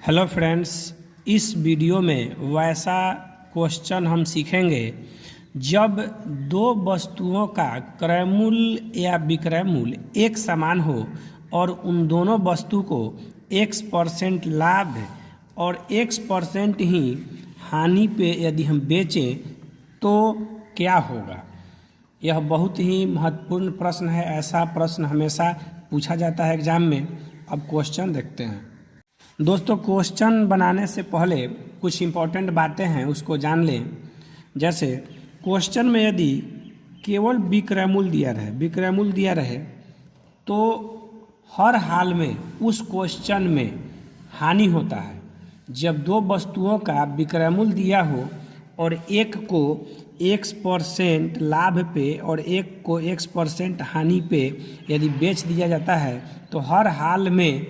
Hello friends, इस video में वैसा क्वेश्चन हम सीखेंगे जब दो वस्तुओं का क्रय मूल्य या विक्रय मूल्य एक समान हो और उन दोनों वस्तु को x% लाभ और x% ही हानि पे यदि हम बेचें तो क्या होगा। यह बहुत ही महत्वपूर्ण प्रश्न है। ऐसा प्रश्न हमेशा पूछा जाता है एग्जाम में। अब क्वेश्चन देखते हैं। दोस्तों, क्वेश्चन बनाने से पहले कुछ इम्पोर्टेंट बातें हैं, उसको जान लें। जैसे क्वेश्चन में यदि केवल विक्रय मूल्य दिया रहे तो हर हाल में उस क्वेश्चन में हानि होता है। जब दो वस्तुओं का विक्रय मूल्य दिया हो और एक को x% लाभ पे और एक को x% हानि पे यदि बेच दिया जाता है तो हर हाल में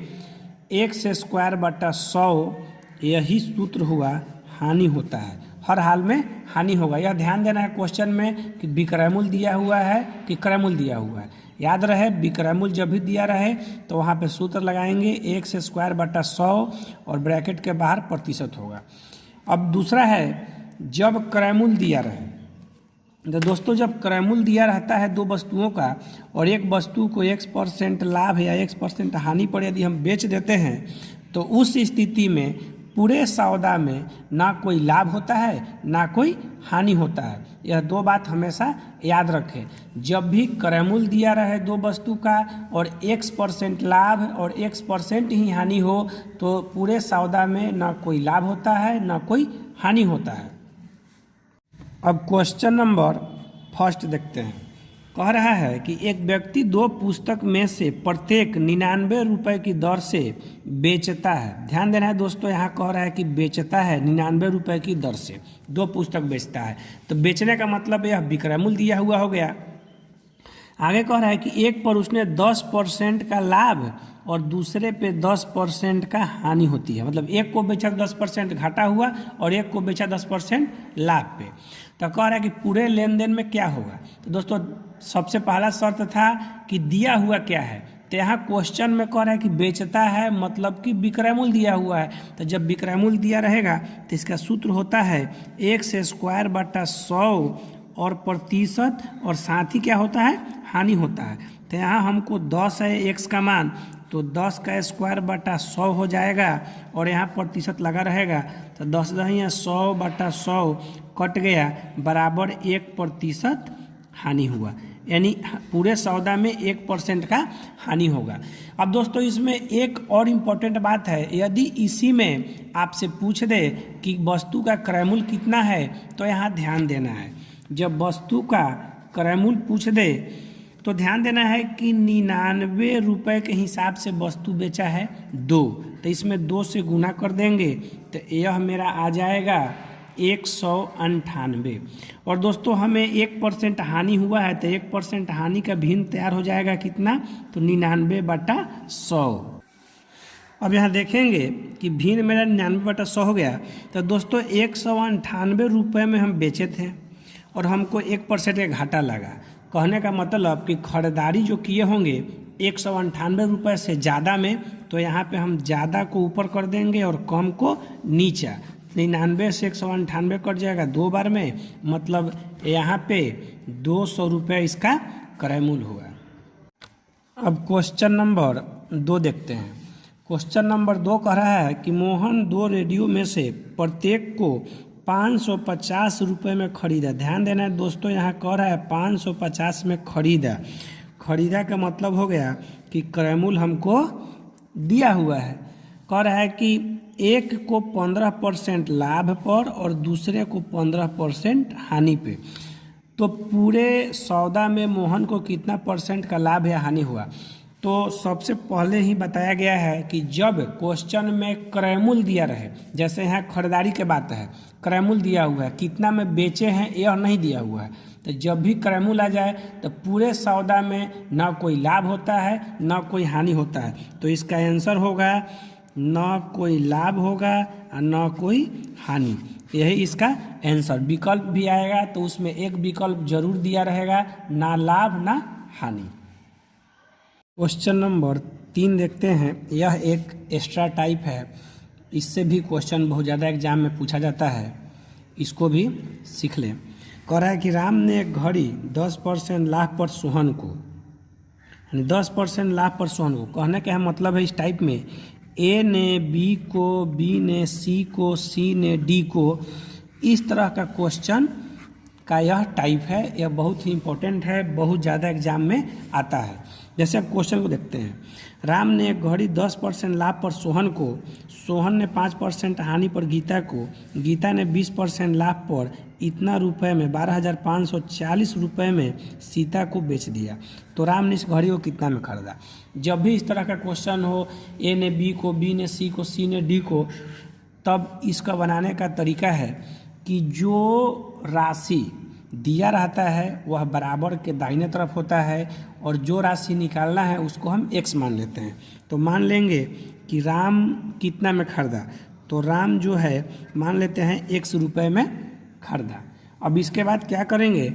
x²/100 यही सूत्र हुआ, हानि होता है। हर हाल में हानि होगा। यह ध्यान देना है क्वेश्चन में कि विक्रय मूल्य दिया हुआ है कि क्रय मूल्य दिया हुआ है। याद रहे, विक्रय मूल्य जब भी दिया रहे तो वहाँ पे सूत्र लगाएंगे x²/100 और ब्रैकेट के बाहर प्रतिशत होगा। अब दूसरा है, जब क्रय मूल्य दिया रहे तो दोस्तों, जब क्रय मूल्य दिया रहता है दो वस्तुओं का और एक वस्तु को x% लाभ या x% हानि पर यदि हम बेच देते हैं तो उस स्थिति में पूरे सौदा में ना कोई लाभ होता है ना कोई हानि होता है। यह दो बात हमेशा याद रखें। जब भी क्रय मूल्य दिया रहे दो वस्तु का और x% लाभ और x% ही हानि हो तो पूरे सौदा में ना कोई लाभ होता है ना कोई हानि होता है। अब क्वेश्चन नंबर फर्स्ट देखते हैं। कह रहा है कि एक व्यक्ति दो पुस्तक में से प्रत्येक 99 रुपये की दर से बेचता है। ध्यान देना है दोस्तों, यहाँ कह रहा है कि बेचता है 99 रुपये की दर से दो पुस्तक बेचता है। तो बेचने का मतलब यह विक्रय मूल्य दिया हुआ हो गया। आगे कह रहा है कि एक पर उसने 10% का लाभ और दूसरे पे 10% का हानि होती है। मतलब एक को बेचा 10% घाटा हुआ और एक को बेचा 10% लाभ पे। तो कह रहा है कि पूरे लेन देन में क्या होगा। तो दोस्तों, सबसे पहला शर्त था कि दिया हुआ क्या है। तो यहाँ क्वेश्चन में कह रहा है कि बेचता है, मतलब कि विक्रय मूल्य दिया हुआ है। तो जब विक्रय मूल्य दिया रहेगा तो इसका सूत्र होता है x²/100 और प्रतिशत और साथ ही क्या होता है, हानि होता है। तो यहाँ हमको 10 है x का मान, तो 10 का स्क्वायर/100 हो जाएगा और यहाँ प्रतिशत लगा रहेगा। तो 10 10 100/100 कट गया बराबर 1% हानि हुआ। यानी पूरे सौदा में 1% का हानि होगा। अब दोस्तों, इसमें एक और इम्पोर्टेंट बात है। यदि इसी में आपसे पूछ दे कि वस्तु का क्रय मूल्य कितना है तो यहाँ ध्यान देना है। जब वस्तु का क्रय मूल्य पूछ दे तो ध्यान देना है कि 99 रुपये के हिसाब से वस्तु बेचा है 2, तो इसमें 2 से गुना कर देंगे तो यह मेरा आ जाएगा 198। और दोस्तों, हमें 1% हानि हुआ है तो 1% हानि का भिन्न तैयार हो जाएगा कितना, तो 99/100। अब यहाँ देखेंगे कि भिन्न मेरा 99/100 हो गया। तो दोस्तों, 198 रुपये में हम बेचे थे और हमको 1% का घाटा लगा। कहने का मतलब कि खरीदारी जो किए होंगे 198 रुपये से ज़्यादा में, तो यहाँ पे हम ज़्यादा को ऊपर कर देंगे और कम को नीचा। 99 से 198 कट जाएगा 2 बार में, मतलब यहाँ पे 200 रुपये इसका क्रय मूल्य हुआ। अब क्वेश्चन नंबर 2 देखते हैं। क्वेश्चन नंबर 2 कह रहा है कि मोहन 2 रेडियो में से प्रत्येक को 550 रुपये में खरीदा। ध्यान देना है दोस्तों, यहाँ कह रहा है 550 में खरीदा। खरीदा का मतलब हो गया कि क्रय मूल्य हमको दिया हुआ है। कह रहा है कि एक को 15% लाभ पर और दूसरे को 15% हानि पे। तो पूरे सौदा में मोहन को कितना % का लाभ या हानि हुआ। तो सबसे पहले ही बताया गया है कि जब क्वेश्चन में क्रय मूल्य दिया रहे, जैसे यहाँ खरीदारी के बात है, क्रय मूल्य दिया हुआ है, कितना में बेचे हैं यह नहीं दिया हुआ है। तो जब भी क्रय मूल्य आ जाए तो पूरे सौदा में ना कोई लाभ होता है ना कोई हानि होता है। तो इसका आंसर होगा ना कोई लाभ होगा और ना कोई हानि। यही इसका आंसर। विकल्प भी आएगा तो उसमें एक विकल्प जरूर दिया रहेगा, ना लाभ ना हानि। क्वेश्चन नंबर 3 देखते हैं। यह एक एक्स्ट्रा टाइप है। इससे भी क्वेश्चन बहुत ज़्यादा एग्जाम में पूछा जाता है, इसको भी सीख लें। कह रहा है कि राम ने एक घड़ी 10% लाभ पर सोहन को, यानी 10% लाभ पर सोहन को, कहने का मतलब है इस टाइप में ए ने बी को, बी ने सी को, सी ने डी को, इस तरह का क्वेश्चन का यह टाइप है। यह बहुत ही इंपॉर्टेंट है, बहुत ज़्यादा एग्जाम में आता है। जैसे अब क्वेश्चन को देखते हैं। राम ने एक घड़ी 10% लाभ पर सोहन को, सोहन ने 5% हानि पर गीता को, गीता ने 20% लाभ पर इतना रुपए में 12,540 रुपये में सीता को बेच दिया। तो राम ने इस घड़ी को कितना में खरीदा। जब भी इस तरह का क्वेश्चन हो, ए ने बी को, बी ने सी को, सी ने डी को, तब इसका बनाने का तरीका है कि जो राशि दिया रहता है वह बराबर के दाहिने तरफ होता है और जो राशि निकालना है उसको हम x मान लेते हैं। तो मान लेंगे कि राम कितना में खरीदा, तो राम जो है मान लेते हैं x रुपये में खरीदा। अब इसके बाद क्या करेंगे,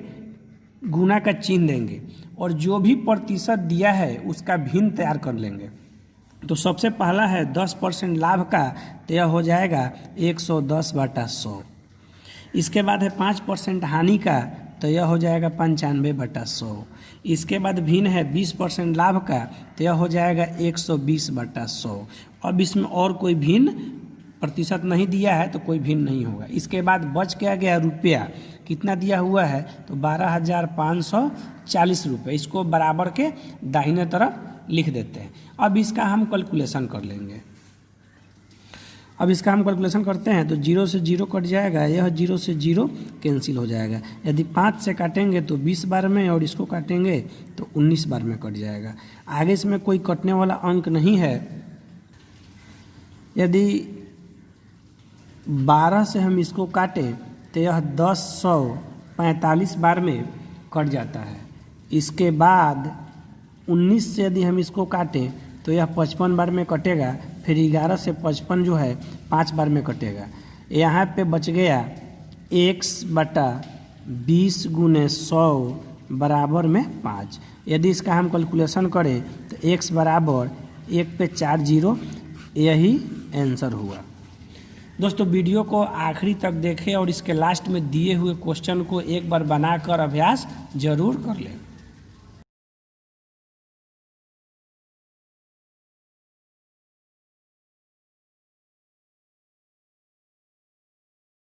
गुना का चिन्ह देंगे और जो भी प्रतिशत दिया है उसका भिन्न तैयार कर लेंगे। तो सबसे पहला है 10% लाभ का, तो यह हो जाएगा 110/100। इसके बाद है 5% हानि का, तो यह हो जाएगा 95/100। इसके बाद भिन्न है 20% लाभ का, तो यह हो जाएगा 120/100। अब इसमें और कोई भिन्न प्रतिशत नहीं दिया है तो कोई भिन्न नहीं होगा। इसके बाद बच क्या गया रुपया, कितना दिया हुआ है, तो 12,540 रुपये। इसको बराबर के दाहिने तरफ लिख देते हैं। अब इसका हम कैलकुलेशन कर लेंगे। अब इसका हम कैलकुलेशन करते हैं तो 0 से 0 कट जाएगा, यह 0 से 0 कैंसिल हो जाएगा। यदि 5 से काटेंगे तो 20 बार में और इसको काटेंगे तो 19 बार में कट जाएगा। आगे इसमें कोई कटने वाला अंक नहीं है। यदि 12 से हम इसको काटें तो यह 1045 बार में कट जाता है। इसके बाद 19 से यदि हम इसको काटें तो यह 55 बार में कटेगा। फिर 11 से 55 जो है 5 बार में कटेगा। यहाँ पे बच गया x/20 × 100 बराबर में 5। यदि इसका हम कैलकुलेशन करें तो x बराबर 1 पे 4 0, यही आंसर हुआ। दोस्तों वीडियो को आखिरी तक देखें और इसके लास्ट में दिए हुए क्वेश्चन को एक बार बनाकर अभ्यास जरूर कर लें।